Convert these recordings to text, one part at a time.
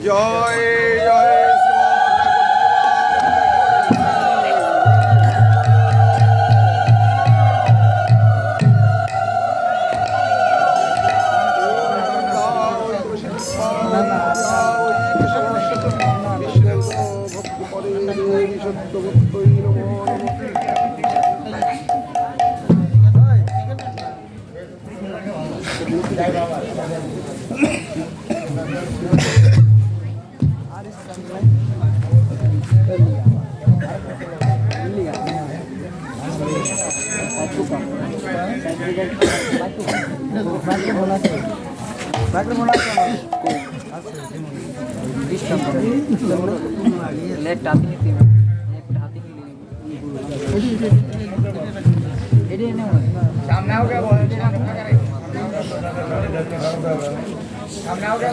জয় জয় left हाथ ही left हाथ ही AD ने सामने आओ क्या बोल सामने आओ क्या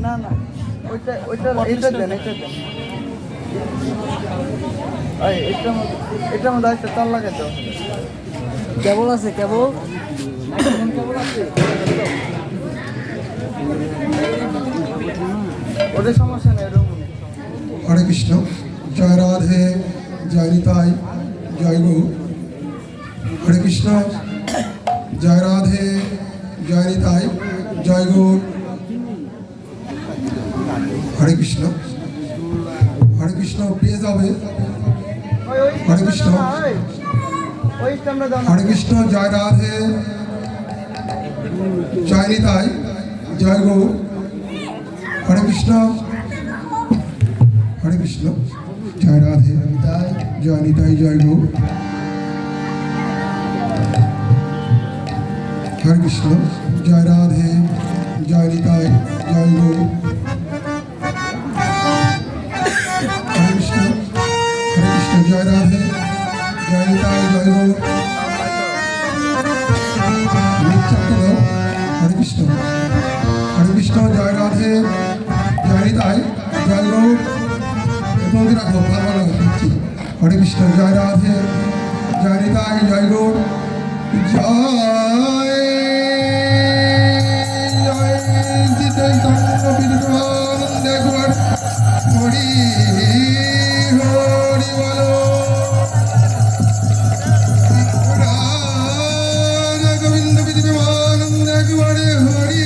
না না ওইটা ওইটা এইটা দেন এইটা দেন এটার মধ্যে একটা তার লাগে তো কেবল আছে কেবল কেবল আছে ওদের সমস্যা নেই এরকম হরে কৃষ্ণ জয় রাধে জয় নিতাই জয় গৌ হরে কৃষ্ণ জয় রাধে জয় নিতাই জয় গৌ হরে কৃষ্ণ পেয়ে যাবে হরে কৃষ্ণ হরে কৃষ্ণ জয় রাধে জয় নিতাই জয় গৌ হরে কৃষ্ণ জয় রাধে জয় নিতাই জয় গৌ হরে কৃষ্ণ জয় রাধে জয় নিতাই জয় গৌ হরে কৃষ্ণ জয় রাধে জয় নিতাই জয় গৌ হরে কৃষ্ণ জয় রাধে জয় নিতাই জয় গৌ রাখো ভালো হরে কৃষ্ণ জয় রাধে জয় নিতাই জয় গৌ জয় হরি হরি বলো রাধা গোবিন্দ বিদ্যমানন্দ একবারে হরি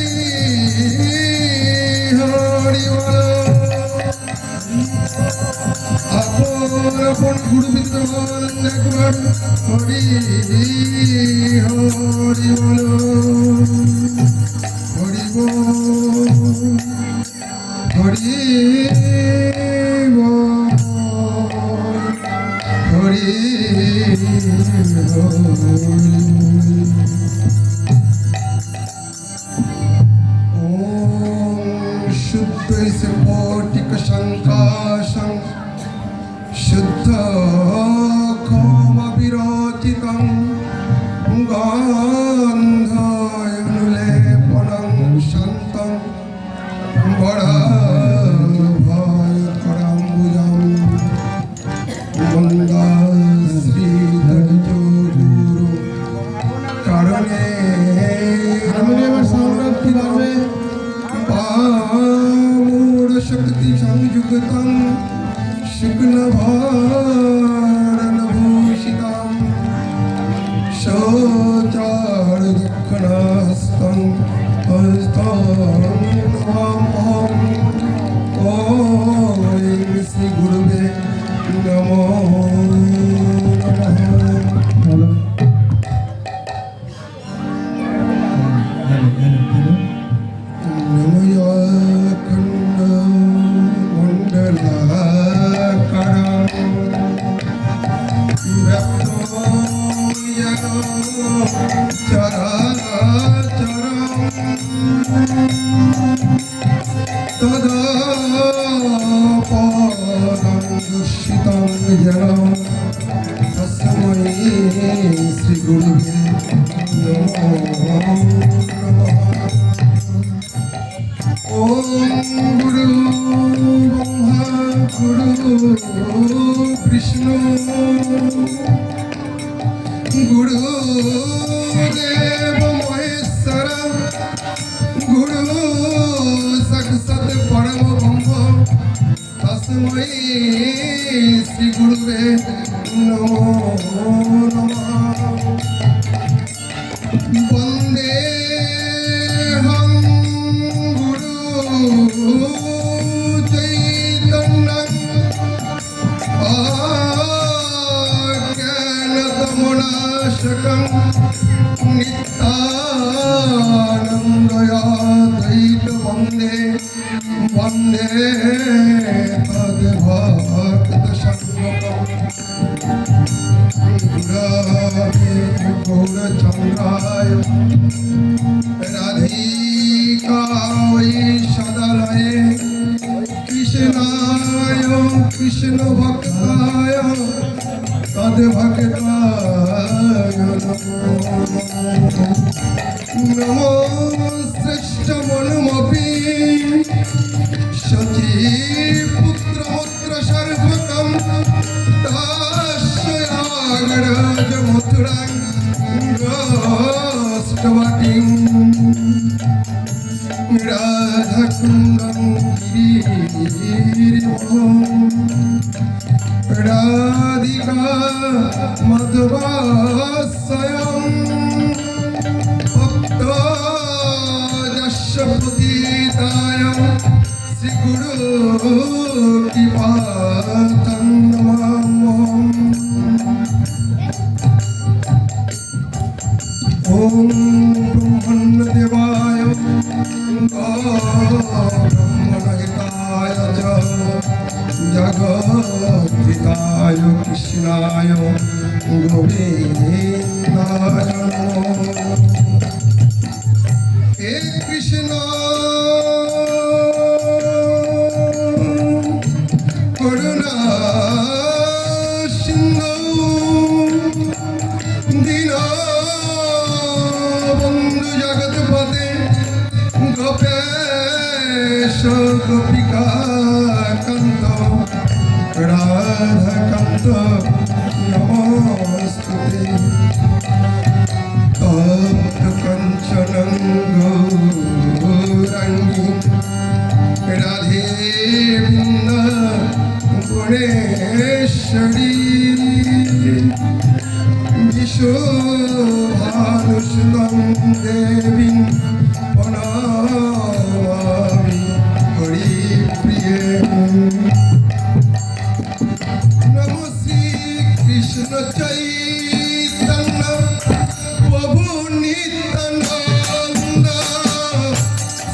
হরি বলো আপন গুরু বিদ্যমানন্দ একবার হরি হরি বলো হরি বল হরি হরি শুদ্ধ স্ফটিক শঙ্কাশং শুদ্ধ ক্ষমবিরচিতং গন্ধয়নুলেপনং শান্তং বরাভয়করাম্বুজং মন্দাশ্রীধরযোগুরু কারণে সংরক্ষি করবে পামূঢ় শক্তি সংযুক্তং শুক্লভরণভূষিতং শৌচার দক্ষিণাস্তং শ্রী গুরুবে নমো শ্রী গুরুবে নমো ওম গুরু ব্রহ্মা গুরু বিষ্ণু গুরু দেব মহেশ্বর গুরু সাক্ষাৎ পরম ব্রহ্ম তস্मै শ্রী গুরুবে নমো নমঃ বন্দেহং গুরু চৈতন্যং অজ্ঞানতমনাশকং নিত্যানন্দয়াদ্বৈত বন্দে বন্দে তদ্ভক্ত সঙ্গম গৌরচন্দ্রায় রাধিকায় সদালয়ে কৃষ্ণায় কৃষ্ণ ভক্তায় তদ ভক্তায় নমো শ্রেষ্ঠ মনুমপি সচি পুত্র মুত্র সর্বতম দাস্যাগ্রজ মথুরাং রাষ্ট্রবাটিং রাধাকুণ্ডং গিরিবহং রাধিকা মধুবাসয়ং ভক্ত যস্য পতিতায় শ্রীগুরু কৃপাতং নমাম্যহম। ওম ব্রহ্মণ্যদেবায় ব্রহ্মণহিতায় চ জগদ্ধিতায় কৃষ্ণায় গোবিন্দায় নমঃ। হে কৃষ্ণ করুণা সিন্ধু দীনবন্ধু জগৎপতে গোপেশ গোপিকা কান্ত রাধাকান্ত নমস্তুতে। তপ্ত কাঞ্চনং গৌরাঙ্গী রাধে বৃন্দাবনেশ্বরী বিশ্বভানুসুতং দেবীং প্রণমামি হরিপ্রিয়ে। নমো শ্রীকৃষ্ণ চৈতন্য প্রভু নিত্যানন্দ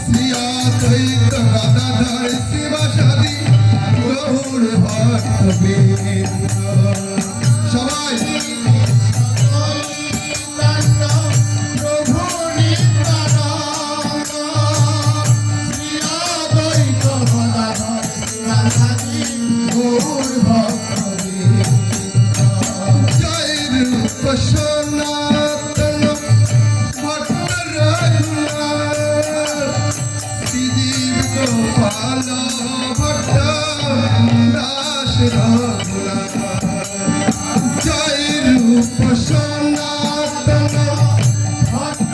শ্রী অদ্বৈত গদাধর শিবাসাদি গৌর ভক্তবৃন্দ। সবাই সনাতন ভট্ট রঘুনাথ শ্রীজীব গোপাল ভট্ট দাস রঘুনাথ। জয় রূপ সনাতন ভট্ট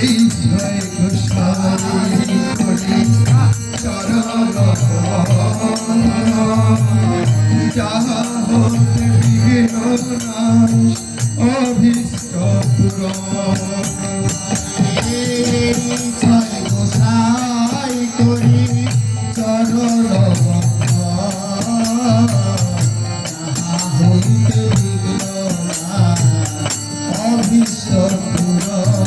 এই জয় গোস্বামী করি চরণ যাহা হতে বিঘ্ন নাশ অভীষ্ট পূরণ। জয় গোসাই করি চরণ হইতে বিঘ্ন নাশ অভীষ্ট পূরণ।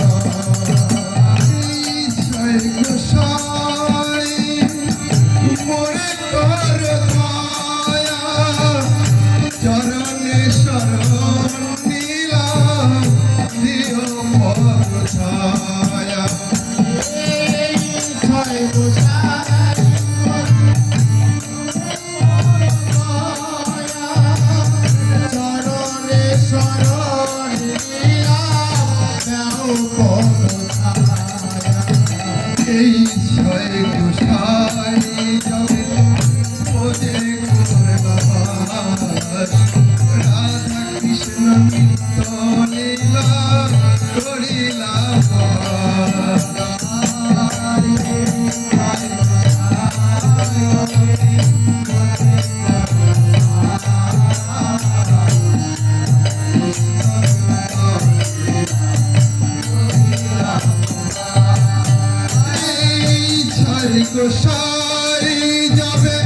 গোসাই মোরে কর দয়া চরণে শরণ নীলাম দিও পদ ছায়া। জয় গোসাই চরণে শরণ নীলাম পদ ছায়া। এই জয় গোসাই যাবে ওজে করবাস রাধা কৃষ্ণ নিত্য লীলা করিলা। গোসাই যাবে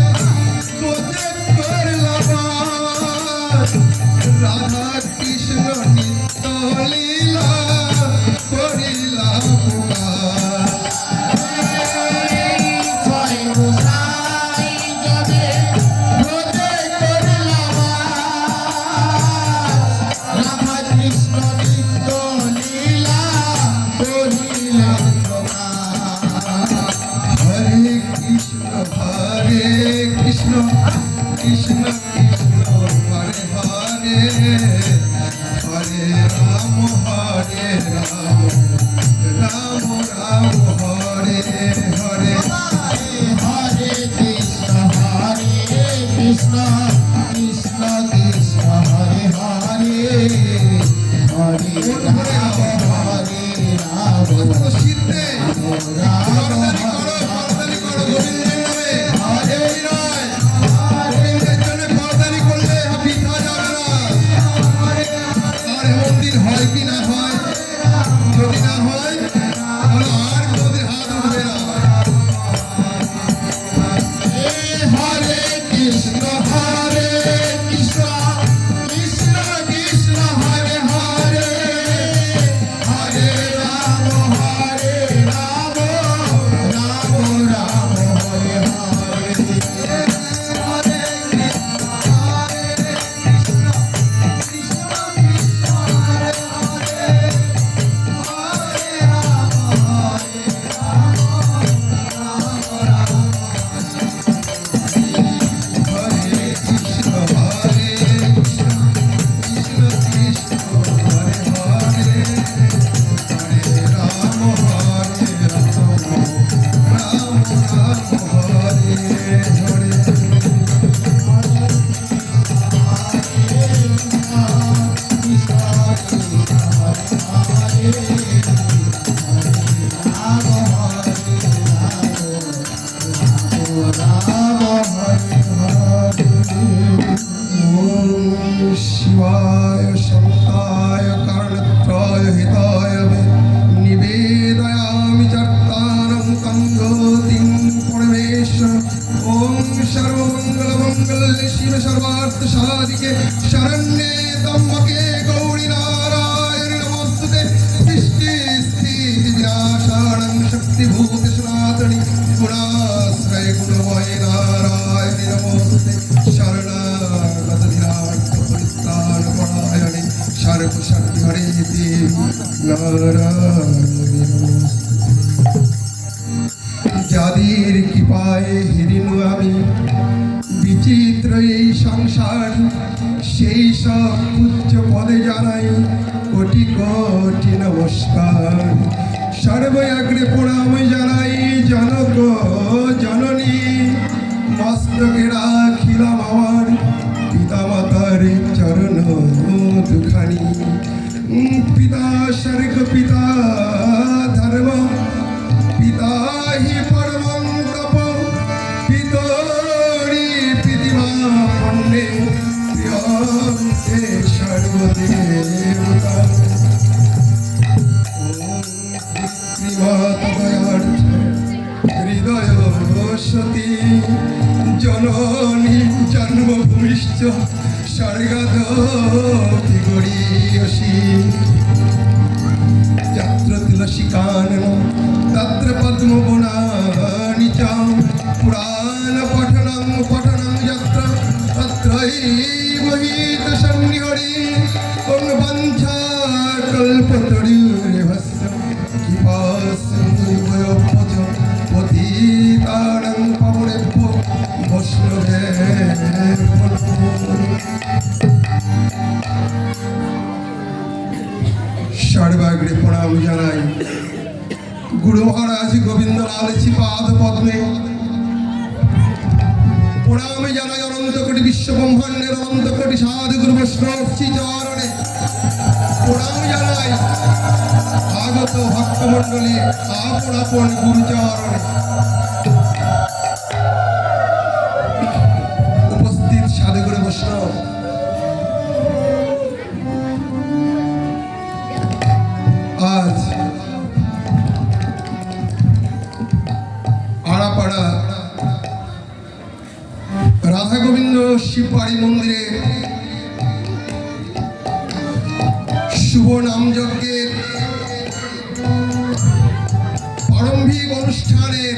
কোজে করলাম রাধা কৃষ্ণ নিত্য লীলা করিলা কৃষ্ণ রাম হরে রাম রাম রাম হরে হরে হরে কৃষ্ণ কৃষ্ণ কৃষ্ণ হরে হরে হরে রাম হরে রাম সিদ্ধে রাম করতালি করো গোবিন্দের নামে হরে নয় গোবিন্দের জন্য করতালি করলে বৃথা যাবে না। আর এমন দিন হয় কি না হয়, যদি না হয় তাহলে আর কোনোদিন হাত উঠবে না। হরে কৃষ্ণ কৃষ্ণ কৃষ্ণ কৃষ্ণ হরে হরে হরে রাম রাম রাম হরে হরে হরে কৃষ্ণ কৃষ্ণ কৃষ্ণ হরে হরে হরে রাম রাম রাম হরে হরে। ॐ शिवाय शक्ताय कारणत्रय हिताय मे निवेदयामि चर्तानं कङ्गोतिं परमेश्वर। ॐ सर्वमङ्गलमङ्गल्ये शिव सर्वार्थसाधिके शरण्ये त्र्यम्बके गौरी नारायणि नमोस्तुते। सृष्टि स्थिति विनाशानं शक्तिभूते सनातनि गुणाश्रय गुणमय नारायणि नमोस्तुते। शरणागत विराट परित्राण परायणे सर्वशक्ति हरे देवी नारायणि नमोस्तुते। যাদের কৃপায় হিরিন আমি বিচিত্র এই সংসার, সেই সব উচ্চ পদে জানাই কোটি কোটি নমস্কার। সর্বয়াগ্রে প্রণাম জানাই জনক জননী, মস্তকে রাখিলাম আমার পিতা মাতার চরণ দুখানি। পিতা স্বর্গ পিতা ধর্ম পিতা হি পরমং তপ, পিতরি পৃথিবী পণ্যে প্রিয়ন্তে সর্বদেবতা। পিতৃমাতদয়ার্থ হৃদয় সতী, জননী জন্মভূমিশ্চ স্বর্গাদপি গরীয়সী। যত্র তুলসী কানন তত্র পদ্মবনানি চ, পুরাণ পঠনং পঠনং যত্র তত্রৈব হিত সন্নিহরি। কোন বাঞ্ছা কল্পতরুর্ভস্য কৃপা সিন্ধুভ্যঃ পতিতানাং পাবনেভ্যো বৈষ্ণবেভ্যো নমো। সর্বাগ্রে প্রণাম জানাই গুরু মহারাজ গোবিন্দ লালচি পাদ পদ্মে। প্রণাম জানাই অনন্ত কোটি বিশ্ব ব্রহ্মাণ্ডের অনন্ত কোটি সাধু গুরু বৈষ্ণব শ্রীচরণে। প্রণাম জানাই আগত ভক্তমণ্ডলী আপন আপন গুরুচরণে। উপস্থিত সাধু গুরু বৈষ্ণব, আজ আড়াপাড়া রাধা গোবিন্দ শিববাড়ি মন্দিরে শুভ নাম যজ্ঞের প্রারম্ভিক অনুষ্ঠানের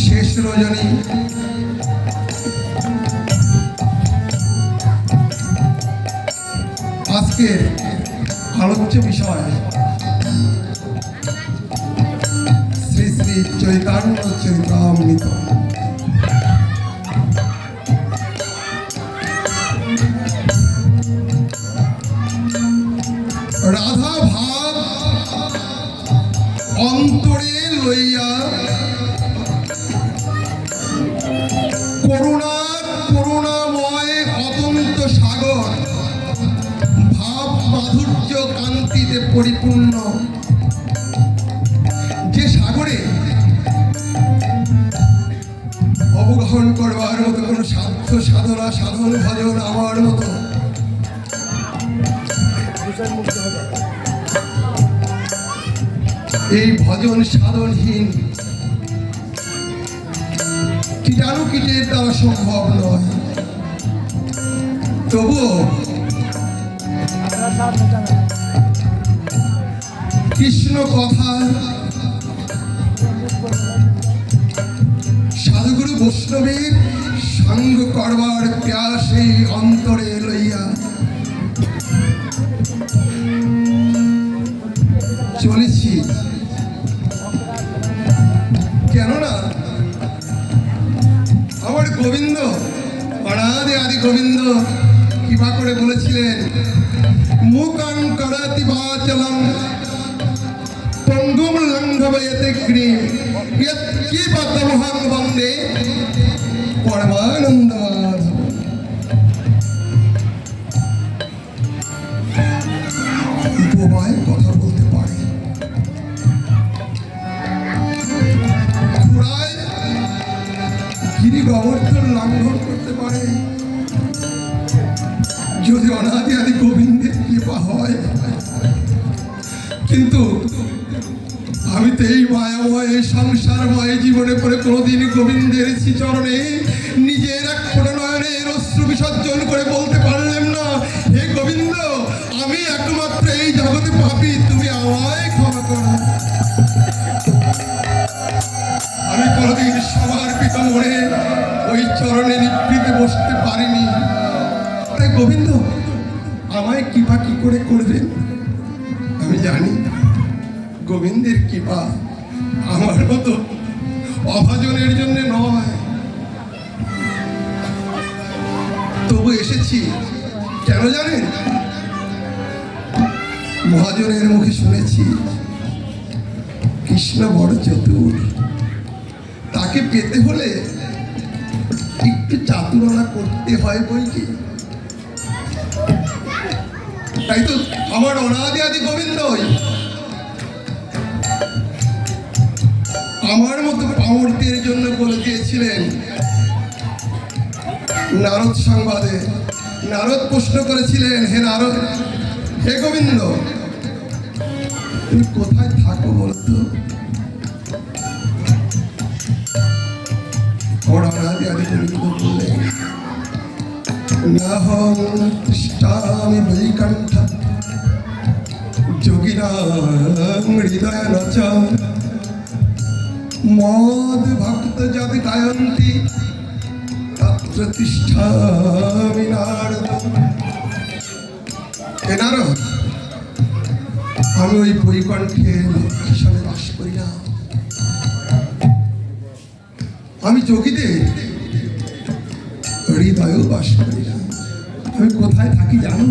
শেষ রজনী। আজকের আলোচ্য বিষয় শ্রী শ্রী চৈতন্য চরিতামৃত। রাধা ভাব অন্তরে লইয়া করুণাময় অতন্ত সাগর ভাব মাধুর্য কান্তিতে পরিপূর্ণ যে সাগরে অবগাহন করবার মতো কোনো সাধ্য সাধনা সাধন ভজন আমার মতো এই ভজন সাধনহীন কীটাণু কীটের দ্বারা সম্ভব নয়। তবুও কৃষ্ণ কথা সাধুগুরু বৈষ্ণবের সঙ্গ করবার প্যাসে অন্তরে লইয়া চলেছি। কেননা আমার গোবিন্দ অনাদি আদি গোবিন্দ কৃপা করে বলেছিলেন, মুকাং করাতি বাচলং পঙ্গুম লঙ্ঘবয়তে গ্রীম কি পদ্মমহং বন্দে পরমানন্দ মাধব। বোবায় কথা বলতে পারে, ঘোড়ায় গিরি গোবর্ধন লঙ্ঘন করতে পারে। যদি অনাদি আদি গোবিন্দের কৃপা হয়, কিন্তু আমি তো এই মায়াময় সংসারময় জীবনে করে কোনোদিন গোবিন্দের শ্রীচরণে নিজের এক ফোঁটা নয়নের অশ্রু বিসর্জন করে বলতে পারলাম না, হে গোবিন্দ, আমি একমাত্র এই জগতে পাপী, তুমি আমায় ক্ষমা করো। আমি কোনোদিন সবার পিতা মনে ওই চরণে নিবৃতে বসতে পারিনি। তাই গোবিন্দ আমায় কৃপা কি করে করবেন? আমি জানি গোবিন্দের কৃপা আমার মতো অভাজনের জন্য নয়। তবু এসেছি কেন জানেন? মহাজনের মুখে শুনেছি কৃষ্ণ বড় চতুর, তাকে পেতে হলে একটু চাতুরনা করতে হয় বই কি। তাই তো আমার অনাদি আদি গোবিন্দই আমার মতো পামরদের জন্য বলে দিয়েছিলেন। নারদ সংবাদে নারদ প্রশ্ন করেছিলেন, হে নারদ, হে গোবিন্দ, তুমি কোথায় থাকো বলতো? অনাদি আদি গোবিন্দ বললেন, নাহং তিষ্ঠামি বৈকুণ্ঠ যোগিনাং হৃদয় নচ মদ ভক্ত যদ গায়ন্তি তত্র তিষ্ঠামি নারদ। হে নারদ, আমি ওই বৈকুণ্ঠে লক্ষ্মীশনে বাস করি না। আমি যোগীদের হৃদয়েও বাস করি না। আমি কোথায় থাকি জানো?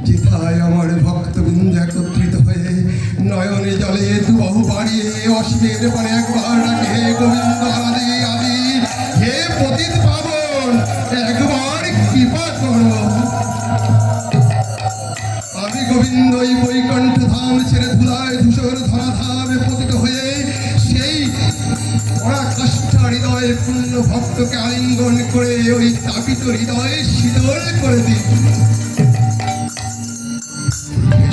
যেথায় আমার ভক্তবৃন্দ একত্রিত হয়ে নয়নে জলে দুবাহু বাড়িয়ে অসীমের পরে একবার ডাকে, হে গোবিন্দ আদি আদি, হে পতিত পাবন, একবার কৃপা করো। আমি গোবিন্দ এই বৈকুণ্ঠ ধাম ছেড়ে ধুলায় ধূসর ধরাধামে পতিত হয়ে সেই পরাকাষ্ঠা হৃদয়ে পূর্ণ ভক্তকে আলিঙ্গন করে ওই তাপিত হৃদয়ে শীতল করে দিই।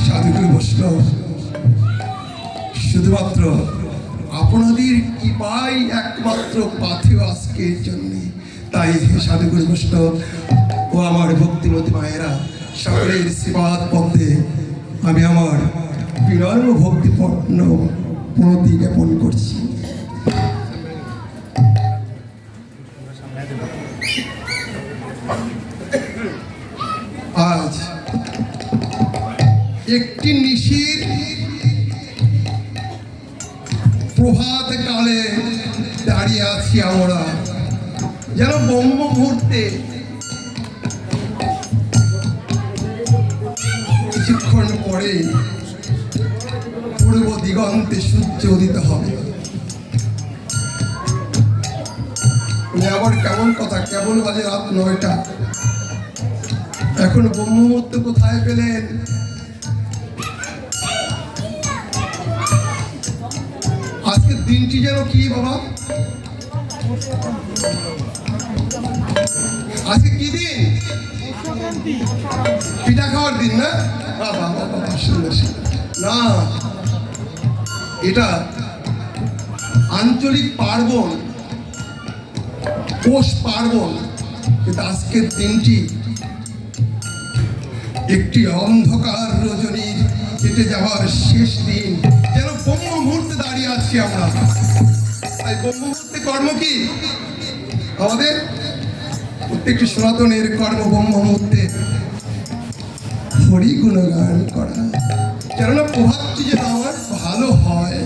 সাধুগুরু বৈষ্ণব, শুধুমাত্র আপনাদের কৃপাই একমাত্র পাথেয় আজকের জন্য। তাই হে সাধুগুরু বৈষ্ণব ও আমার ভক্তিমতী মায়েরা, সকলের সেবাদ পথে আমি আমার বিনম্র ভক্তিপূর্ণ প্রণতি জ্ঞাপন করছি। আজ একটি নিশির প্রভাত কালে দাঁড়িয়ে আছি আমরা, যেন ব্রহ্ম মুহূর্তে কিছুক্ষণ কিছুক্ষণ পরে পূর্ব দিগন্তে সূর্য উদিত হবে। আবার কেমন কথা, কেবল বাজে রাত 9টা, এখন ব্রহ্মমূর্ত কোথায় পেলেন? আজকের দিনটি যেন কি বাবা, আজকে কি দিন? পিঠা খাওয়ার দিন না? বাবা বাবা সুন্দর না, এটা আঞ্চলিক পার্বণ, পৌষ পার্বণ। কিন্তু আজকের দিনটি একটি অন্ধকার রজনীর কেটে যাওয়ার শেষ দিন, যেন ব্রহ্ম মুহূর্তে দাঁড়িয়ে আছি আমরা। তাই ব্রহ্ম মুহূর্তে কর্ম কি আমাদের? প্রত্যেকটি সনাতনের কর্ম ব্রহ্ম মুহূর্তে হরি গুণগান করা, কেননা প্রভাতটি যেন আমার ভালো হয়।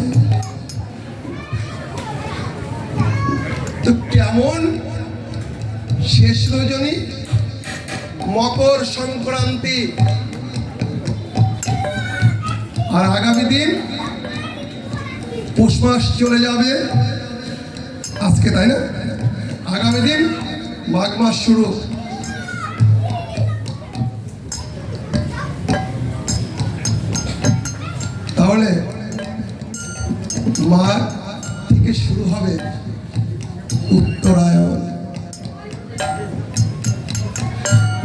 তো কেমন শেষ রজনী, মকর সংক্রান্তি, আর আগামী দিন পৌষ মাস চলে যাবে আজকে, তাই না? আগামী দিন মাঘ মাস শুরু। তাহলে মাঘ থেকে শুরু হবে উত্তরায়ণ,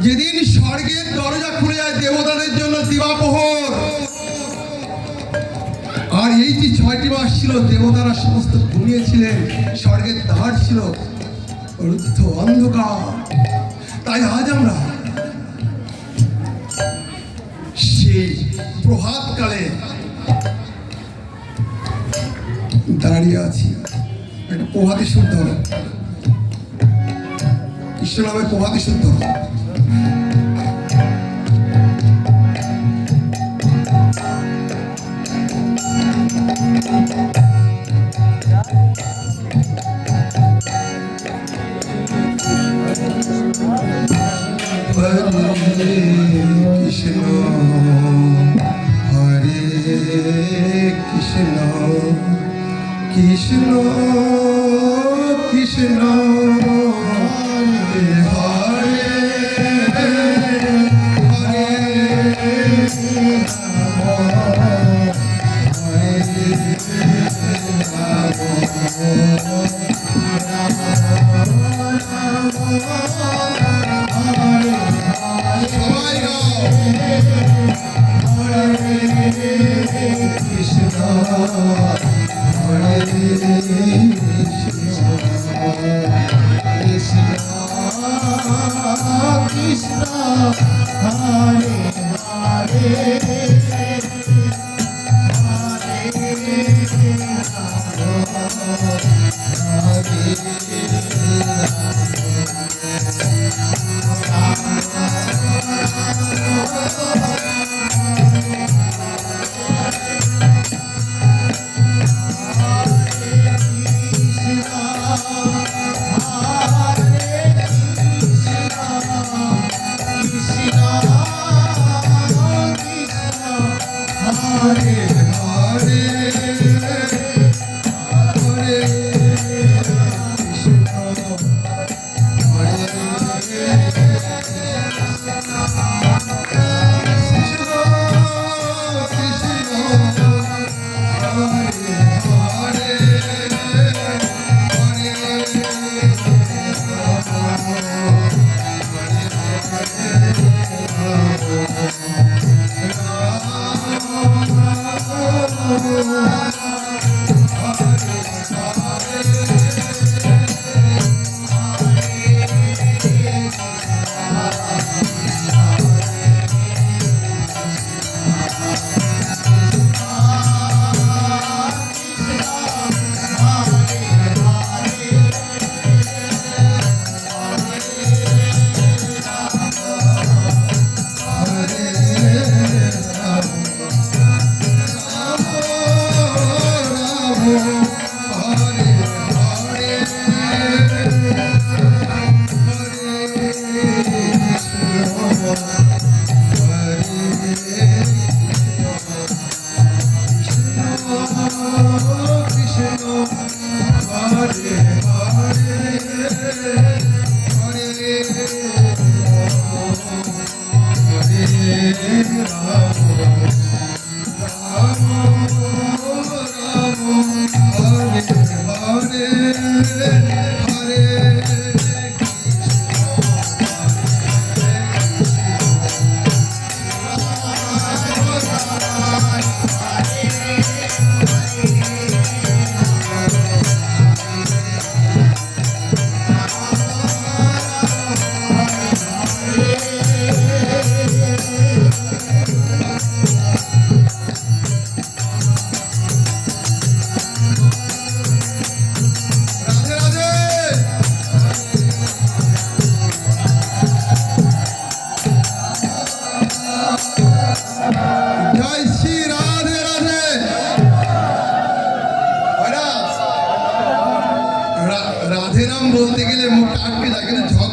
যেদিন স্বর্গের দরজা খুলে যায় দেবতাদের জন্য দিবাপহর। আর এই যে 6টি মাস ছিল, দেবতারা সমস্ত ঘুমিয়েছিলেন, স্বর্গের দ্বার ছিল রুদ্ধ অন্ধকার। তাই আজ আমরা সেই প্রভাতকালে দাঁড়িয়ে আছি। একটা প্রভাতী শুদ্ধ হলো, কৃষ্ণ নামে প্রভাতী শুদ্ধ হলো। কৃষ্ণ হরে কৃষ্ণ কৃষ্ণ কৃষ্ণ হরে হরে জয় শ্রী রাধে রাধে। রাধে রাম বলতে গেলে মুখ আটকে যায়, কিন্তু